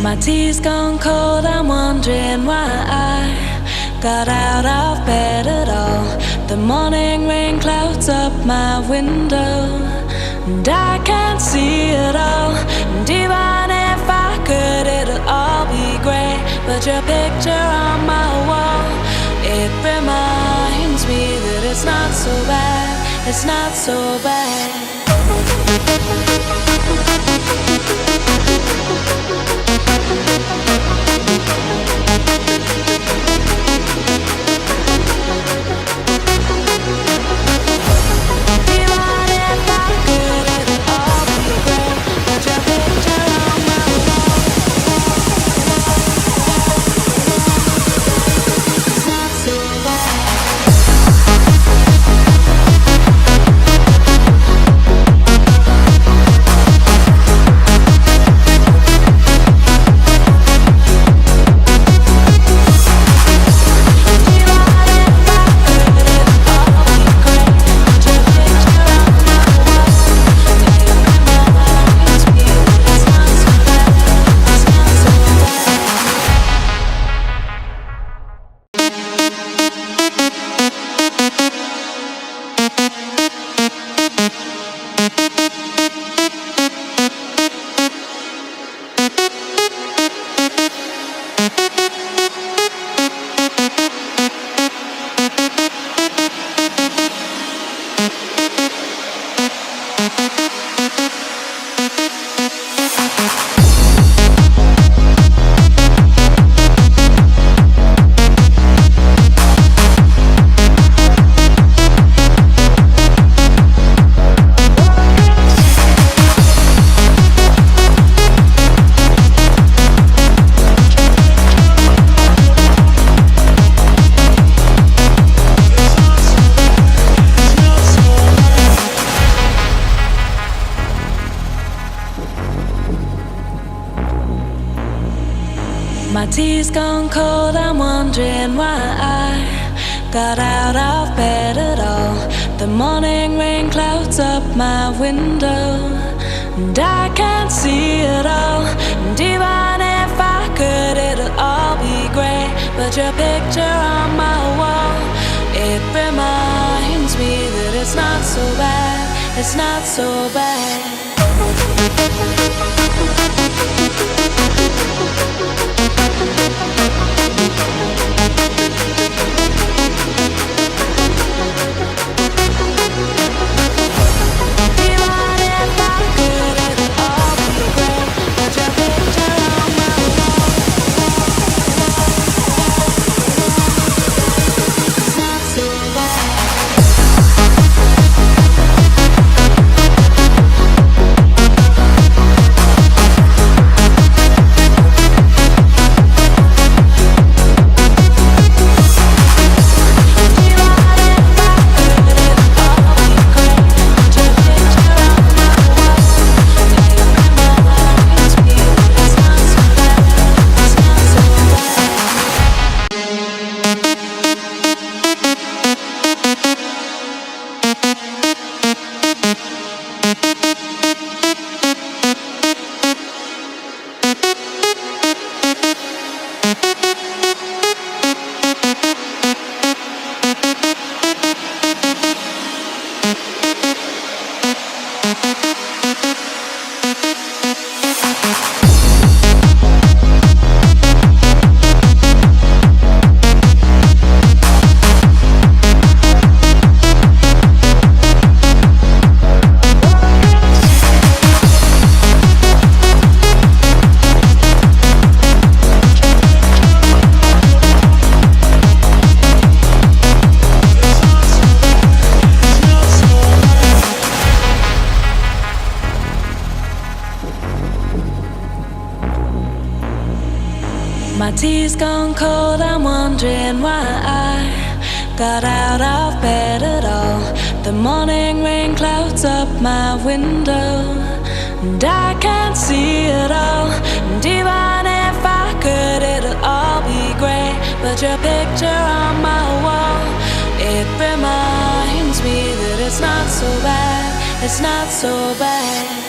My tea's gone cold, I'm wondering why I got out of bed at all. The morning rain clouds up my window, and I can't see it all. And even if I could, it'll all be grey. But your picture on my wall, it reminds me that it's not so bad, it's not so bad. My tea's gone cold, I'm wondering why I got out of bed at all. The morning rain clouds up my window, and I can't see it all. And even if I could, it'll all be grey. But your picture on my wall, it reminds me that it's not so bad, it's not so bad. My tea's gone cold, I'm wondering why I got out of bed at all. The morning rain clouds up my window, and I can't see it all. And even if I could, it'll all be grey. But your picture on my wall, it reminds me that it's not so bad, it's not so bad.